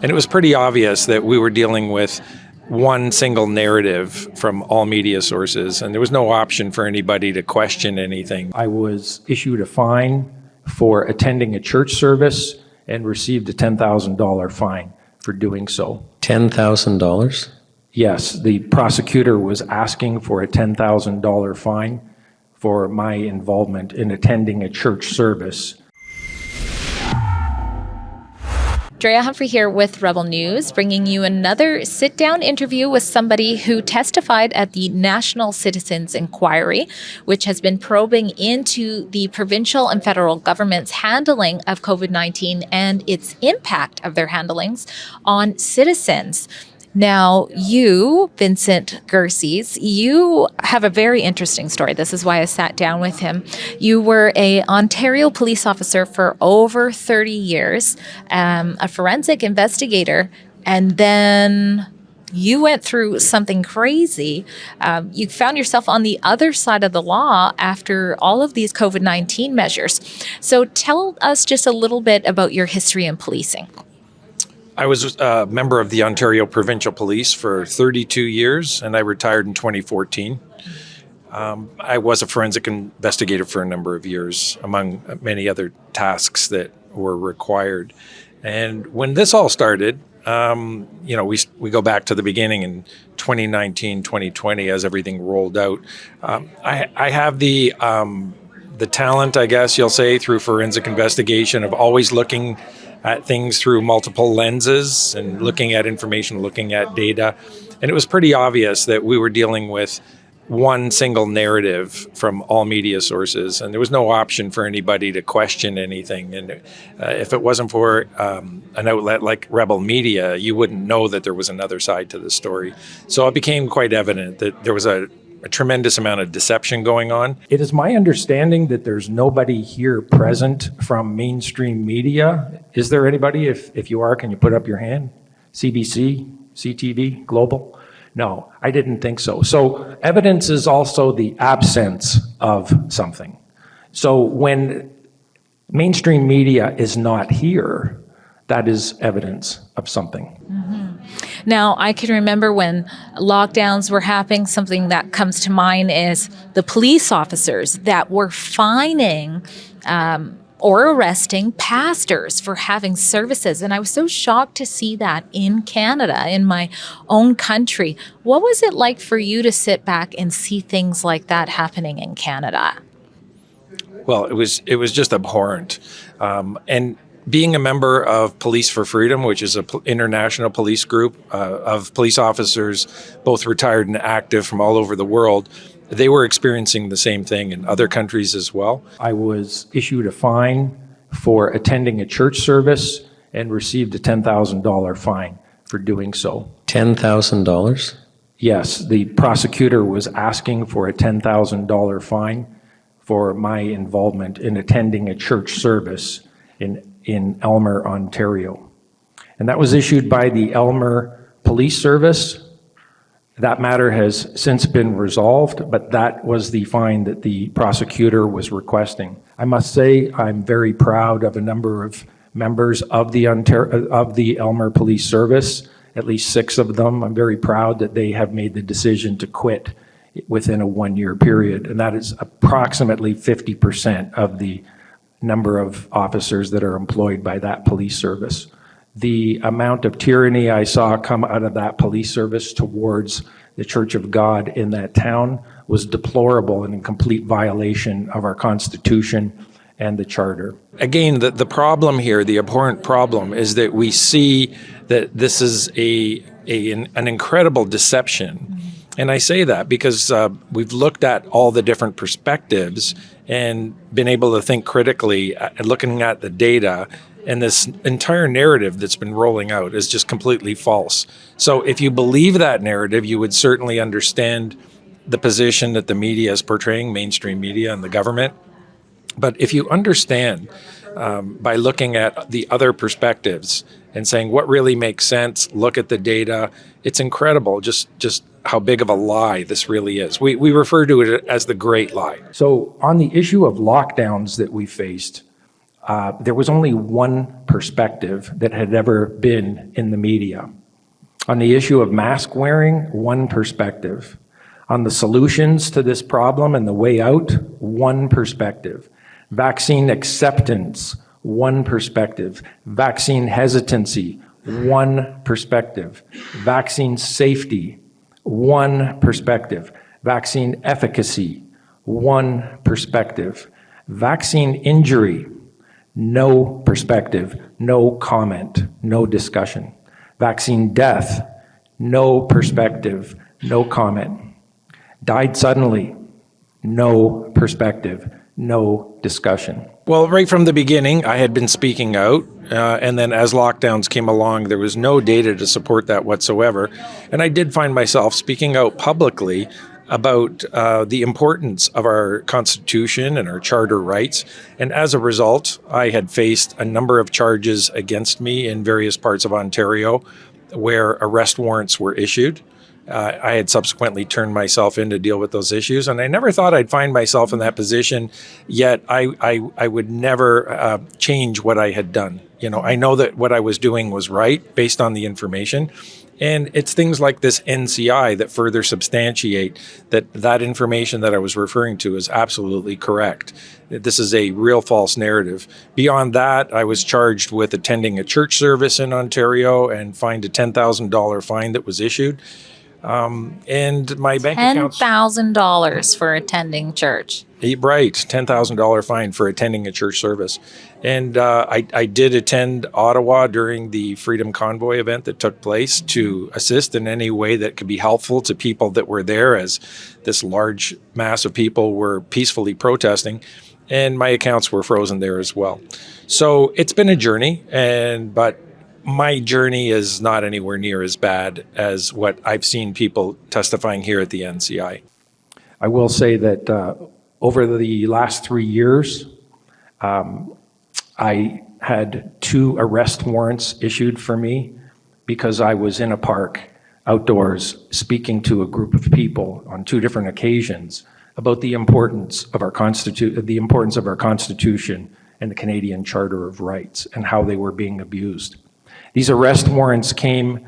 And it was pretty obvious that we were dealing with one single narrative from all media sources, and there was no option for anybody to question anything. I was issued a fine for attending a church service and received a $10,000 fine for doing so. $10,000? Yes, the prosecutor was asking for a $10,000 fine for my involvement in attending a church service. Drea Humphrey here with Rebel News, bringing you another sit-down interview with somebody who testified at the National Citizens Inquiry, which has been probing into the provincial and federal government's handling of COVID-19 and its impact of their handlings on citizens. Now, you, Vincent Gircys, you have a very interesting story. This is why I sat down with him. You were an Ontario police officer for over 30 years, a forensic investigator, and then you went through something crazy. You found yourself on the other side of the law after all of these COVID-19 measures. So tell us just a little bit about your history in policing. I was a member of the Ontario Provincial Police for 32 years, and I retired in 2014. I was a forensic investigator for a number of years, among many other tasks that were required. And when this all started, we go back to the beginning in 2019, 2020, as everything rolled out. I have the talent, I guess you'll say, through forensic investigation of always looking at things through multiple lenses and looking at information, looking at data. And it was pretty obvious that we were dealing with one single narrative from all media sources, and there was no option for anybody to question anything. And if it wasn't for an outlet like Rebel Media, you wouldn't know that there was another side to the story. So it became quite evident that there was a tremendous amount of deception going on. It is my understanding that there's nobody here present from mainstream media. Is there anybody? If you are, can you put up your hand? CBC, CTV, Global? No, I didn't think so. So evidence is also the absence of something. So when mainstream media is not here, that is evidence of something. Now, I can remember when lockdowns were happening, something that comes to mind is the police officers that were fining or arresting pastors for having services. And I was so shocked to see that in Canada, in my own country. What was it like for you to sit back and see things like that happening in Canada? Well, it was just abhorrent. And being a member of Police for Freedom, which is an international police group of police officers, both retired and active from all over the world, they were experiencing the same thing in other countries as well. I was issued a fine for attending a church service and received a $10,000 fine for doing so. $10,000? Yes, the prosecutor was asking for a $10,000 fine for my involvement in attending a church service in Elmer, Ontario. And that was issued by the Elmer Police Service. That matter has since been resolved, but that was the fine that the prosecutor was requesting. I must say I'm very proud of a number of members of the Elmer Police Service, at least 6 of them. I'm very proud that they have made the decision to quit within a 1-year period, and that is approximately 50% of the number of officers that are employed by that police service. The amount of tyranny I saw come out of that police service towards the Church of God in that town was deplorable and in complete violation of our Constitution and the Charter. Again, the problem here, the abhorrent problem, is that we see that this is an incredible deception. And I say that because we've looked at all the different perspectives and been able to think critically at looking at the data, and this entire narrative that's been rolling out is just completely false. So if you believe that narrative, you would certainly understand the position that the media is portraying, mainstream media and the government. But if you understand by looking at the other perspectives and saying what really makes sense, look at the data, it's incredible just how big of a lie this really is. We refer to it as the great lie. So on the issue of lockdowns that we faced, there was only one perspective that had ever been in the media. On the issue of mask wearing, one perspective. On the solutions to this problem and the way out, one perspective. Vaccine acceptance, one perspective. Vaccine hesitancy, one perspective. Vaccine safety, one perspective. Vaccine efficacy, one perspective. Vaccine injury, no perspective, no comment, no discussion. Vaccine death, no perspective, no comment. Died suddenly, no perspective, no discussion. Well, right from the beginning, I had been speaking out, and then as lockdowns came along, there was no data to support that whatsoever. And I did find myself speaking out publicly about the importance of our Constitution and our Charter rights. And as a result, I had faced a number of charges against me in various parts of Ontario where arrest warrants were issued. I had subsequently turned myself in to deal with those issues, and I never thought I'd find myself in that position, yet I would never change what I had done. You know, I know that what I was doing was right based on the information, and it's things like this NCI that further substantiate that information that I was referring to is absolutely correct. This is a real false narrative. Beyond that, I was charged with attending a church service in Ontario and fined a $10,000 fine that was issued. And my bank accounts... $10,000 for attending church. Right, $10,000 fine for attending a church service. And I did attend Ottawa during the Freedom Convoy event that took place to assist in any way that could be helpful to people that were there, as this large mass of people were peacefully protesting, and my accounts were frozen there as well. So it's been a journey, but my journey is not anywhere near as bad as what I've seen people testifying here at the NCI. I will say that over the last 3 years, I had 2 arrest warrants issued for me because I was in a park outdoors speaking to a group of people on 2 different occasions about the importance of our Constitution and the Canadian Charter of Rights and how they were being abused. These arrest warrants came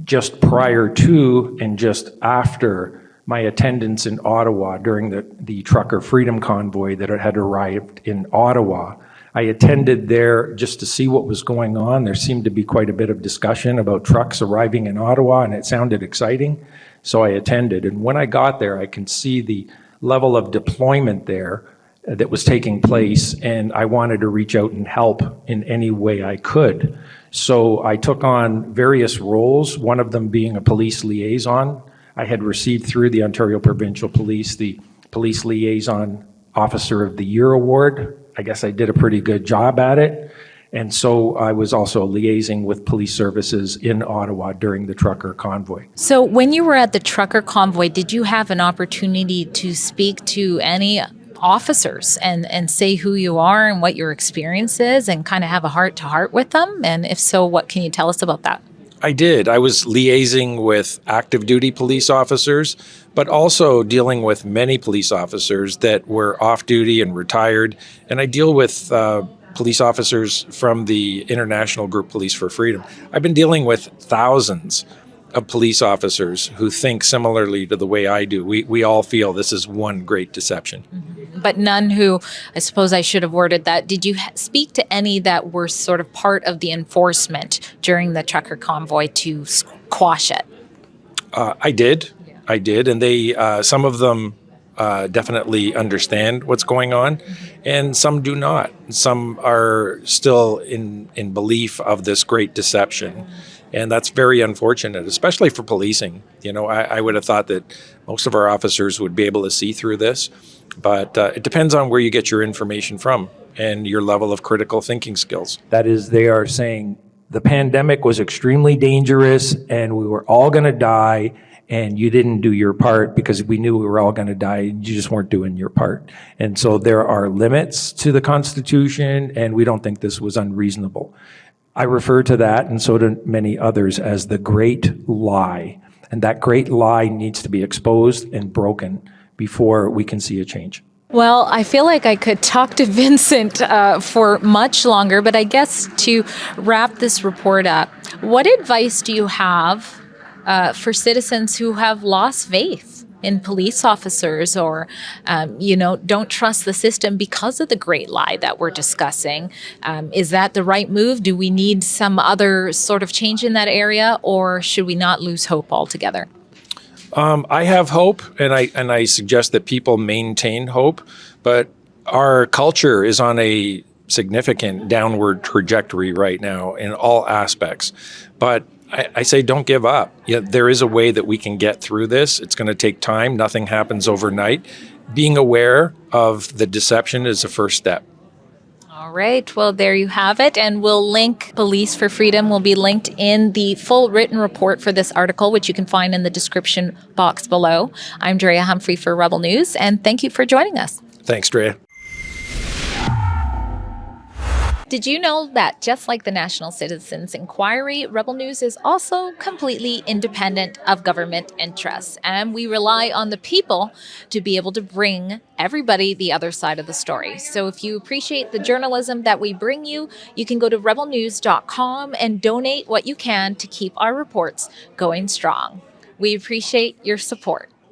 just prior to and just after my attendance in Ottawa during the trucker freedom convoy that had arrived in Ottawa. I attended there just to see what was going on. There seemed to be quite a bit of discussion about trucks arriving in Ottawa, and it sounded exciting, so I attended. And when I got there, I could see the level of deployment there that was taking place, and I wanted to reach out and help in any way I could. So I took on various roles, one of them being a police liaison. I had received through the Ontario Provincial Police the Police Liaison Officer of the Year Award. I guess I did a pretty good job at it. And so I was also liaising with police services in Ottawa during the trucker convoy. So when you were at the trucker convoy, did you have an opportunity to speak to any officers and say who you are and what your experience is and kind of have a heart-to-heart with them? And if so, what can you tell us about that? I did. I was liaising with active duty police officers, but also dealing with many police officers that were off duty and retired. And I deal with police officers from the International Group Police for Freedom. I've been dealing with thousands of police officers who think similarly to the way I do. We all feel this is one great deception. Mm-hmm. But none who, I suppose I should have worded that, did you speak to any that were sort of part of the enforcement during the trucker convoy to quash it? I did. And they, some of them definitely understand what's going on, and some do not. Some are still in belief of this great deception. And that's very unfortunate, especially for policing. You know, I would have thought that most of our officers would be able to see through this, but it depends on where you get your information from and your level of critical thinking skills. That is, they are saying the pandemic was extremely dangerous and we were all going to die, and you didn't do your part because we knew we were all going to die and you just weren't doing your part. And so there are limits to the Constitution, and we don't think this was unreasonable. I refer to that, and so do many others, as the great lie. And that great lie needs to be exposed and broken before we can see a change. Well, I feel like I could talk to Vincent for much longer, but I guess to wrap this report up, what advice do you have for citizens who have lost faith in police officers or, don't trust the system because of the great lie that we're discussing? Is that the right move? Do we need some other sort of change in that area, or should we not lose hope altogether? I have hope, and I suggest that people maintain hope, but our culture is on a significant downward trajectory right now in all aspects. But I say don't give up. Yeah, there is a way that we can get through this. It's going to take time. Nothing happens overnight. Being aware of the deception is the first step. All right. Well, there you have it. And we'll link Police for Freedom will be linked in the full written report for this article, which you can find in the description box below. I'm Drea Humphrey for Rebel News, and thank you for joining us. Thanks, Drea. Did you know that just like the National Citizens Inquiry, Rebel News is also completely independent of government interests, and we rely on the people to be able to bring everybody the other side of the story. So if you appreciate the journalism that we bring you, you can go to rebelnews.com and donate what you can to keep our reports going strong. We appreciate your support.